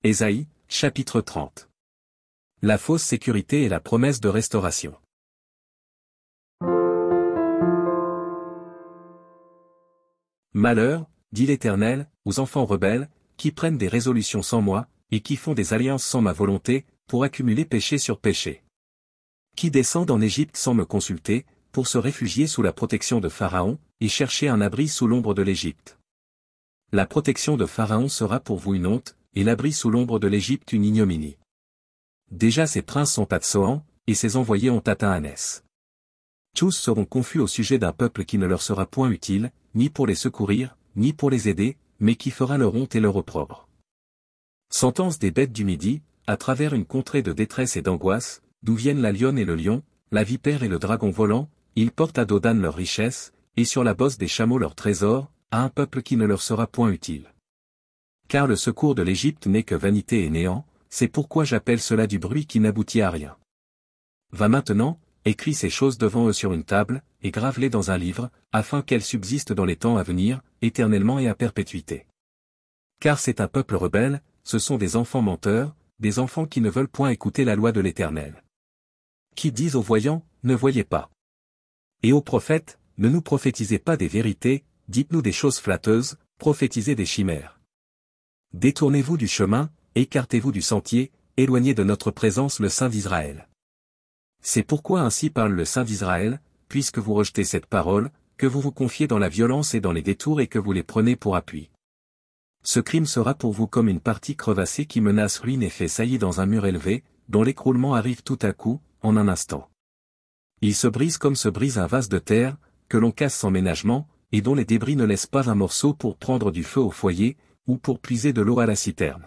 Ésaïe, chapitre 30. La fausse sécurité et la promesse de restauration. Malheur, dit l'Éternel, aux enfants rebelles, qui prennent des résolutions sans moi, et qui font des alliances sans ma volonté, pour accumuler péché sur péché. Qui descendent en Égypte sans me consulter, pour se réfugier sous la protection de Pharaon, et chercher un abri sous l'ombre de l'Égypte. La protection de Pharaon sera pour vous une honte, et l'abri sous l'ombre de l'Égypte une ignominie. Déjà ses princes sont à Tsoan, et ses envoyés ont atteint Anès. Tous seront confus au sujet d'un peuple qui ne leur sera point utile, ni pour les secourir, ni pour les aider, mais qui fera leur honte et leur opprobre. Sentence des bêtes du Midi, à travers une contrée de détresse et d'angoisse, d'où viennent la lionne et le lion, la vipère et le dragon volant, ils portent à Dodan leurs richesses, et sur la bosse des chameaux leurs trésors, à un peuple qui ne leur sera point utile. Car le secours de l'Égypte n'est que vanité et néant, c'est pourquoi j'appelle cela du bruit qui n'aboutit à rien. Va maintenant, écris ces choses devant eux sur une table, et grave-les dans un livre, afin qu'elles subsistent dans les temps à venir, éternellement et à perpétuité. Car c'est un peuple rebelle, ce sont des enfants menteurs, des enfants qui ne veulent point écouter la loi de l'Éternel. Qui disent aux voyants, ne voyez pas. Et aux prophètes, ne nous prophétisez pas des vérités, dites-nous des choses flatteuses, prophétisez des chimères. Détournez-vous du chemin, écartez-vous du sentier, éloignez de notre présence le Saint d'Israël. C'est pourquoi ainsi parle le Saint d'Israël, puisque vous rejetez cette parole, que vous vous confiez dans la violence et dans les détours et que vous les prenez pour appui. Ce crime sera pour vous comme une partie crevassée qui menace ruine et fait saillie dans un mur élevé, dont l'écroulement arrive tout à coup, en un instant. Il se brise comme se brise un vase de terre, que l'on casse sans ménagement, et dont les débris ne laissent pas un morceau pour prendre du feu au foyer, ou pour puiser de l'eau à la citerne.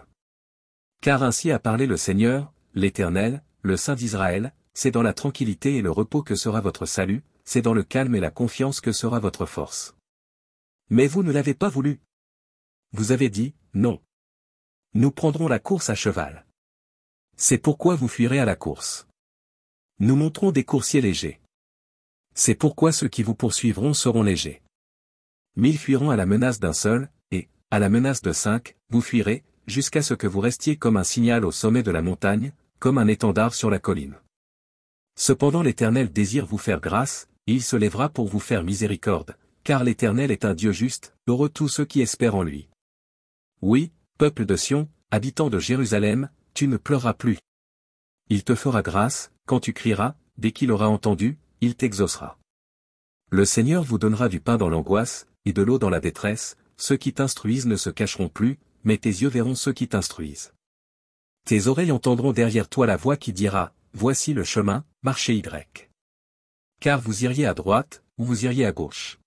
Car ainsi a parlé le Seigneur, l'Éternel, le Saint d'Israël, c'est dans la tranquillité et le repos que sera votre salut, c'est dans le calme et la confiance que sera votre force. Mais vous ne l'avez pas voulu. Vous avez dit, non. Nous prendrons la course à cheval. C'est pourquoi vous fuirez à la course. Nous monterons des coursiers légers. C'est pourquoi ceux qui vous poursuivront seront légers. 1000 fuiront à la menace d'un seul, et, à la menace de 5, vous fuirez, jusqu'à ce que vous restiez comme un signal au sommet de la montagne, comme un étendard sur la colline. Cependant l'Éternel désire vous faire grâce, et il se lèvera pour vous faire miséricorde, car l'Éternel est un Dieu juste, heureux tous ceux qui espèrent en lui. Oui, peuple de Sion, habitant de Jérusalem, tu ne pleureras plus. Il te fera grâce, quand tu crieras, dès qu'il aura entendu, il t'exaucera. Le Seigneur vous donnera du pain dans l'angoisse, et de l'eau dans la détresse, ceux qui t'instruisent ne se cacheront plus, mais tes yeux verront ceux qui t'instruisent. Tes oreilles entendront derrière toi la voix qui dira, voici le chemin, marchez Y. Car vous iriez à droite, ou vous iriez à gauche.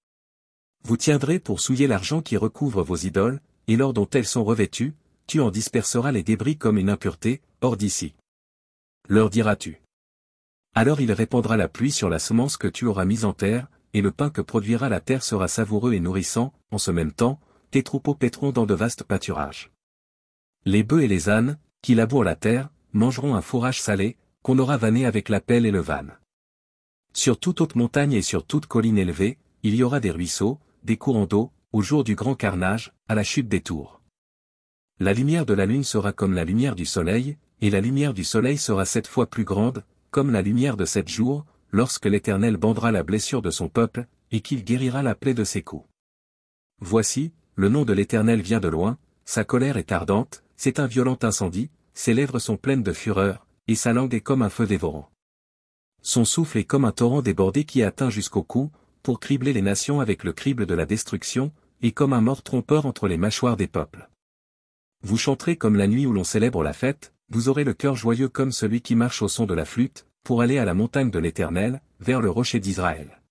Vous tiendrez pour souiller l'argent qui recouvre vos idoles, et l'or dont elles sont revêtues, tu en disperseras les débris comme une impureté, hors d'ici. Leur diras-tu. Alors il répandra la pluie sur la semence que tu auras mise en terre, et le pain que produira la terre sera savoureux et nourrissant, en ce même temps, tes troupeaux paîtront dans de vastes pâturages. Les bœufs et les ânes, qui labourent la terre, mangeront un fourrage salé, qu'on aura vanné avec la pelle et le vanne. Sur toute haute montagne et sur toute colline élevée, il y aura des ruisseaux, des courants d'eau, au jour du grand carnage, à la chute des tours. La lumière de la lune sera comme la lumière du soleil, et la lumière du soleil sera 7 fois plus grande, comme la lumière de 7 jours, lorsque l'Éternel bandera la blessure de son peuple, et qu'il guérira la plaie de ses coups. Voici, le nom de l'Éternel vient de loin, sa colère est ardente, c'est un violent incendie, ses lèvres sont pleines de fureur, et sa langue est comme un feu dévorant. Son souffle est comme un torrent débordé qui atteint jusqu'au cou, pour cribler les nations avec le crible de la destruction, et comme un mort trompeur entre les mâchoires des peuples. Vous chanterez comme la nuit où l'on célèbre la fête, vous aurez le cœur joyeux comme celui qui marche au son de la flûte, pour aller à la montagne de l'Éternel, vers le rocher d'Israël.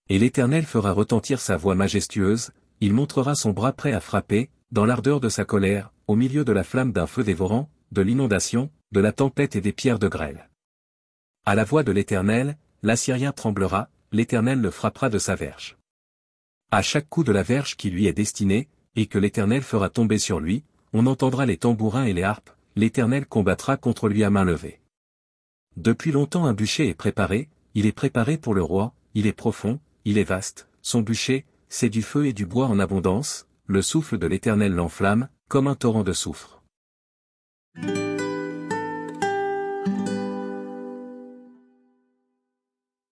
Et l'Éternel fera retentir sa voix majestueuse, il montrera son bras prêt à frapper, dans l'ardeur de sa colère, au milieu de la flamme d'un feu dévorant, de l'inondation, de la tempête et des pierres de grêle. À la voix de l'Éternel, l'Assyrien tremblera, l'Éternel le frappera de sa verge. À chaque coup de la verge qui lui est destinée, et que l'Éternel fera tomber sur lui, on entendra les tambourins et les harpes, l'Éternel combattra contre lui à main levée. Depuis longtemps un bûcher est préparé, il est préparé pour le roi, il est profond, il est vaste, son bûcher, c'est du feu et du bois en abondance, le souffle de l'Éternel l'enflamme, comme un torrent de soufre.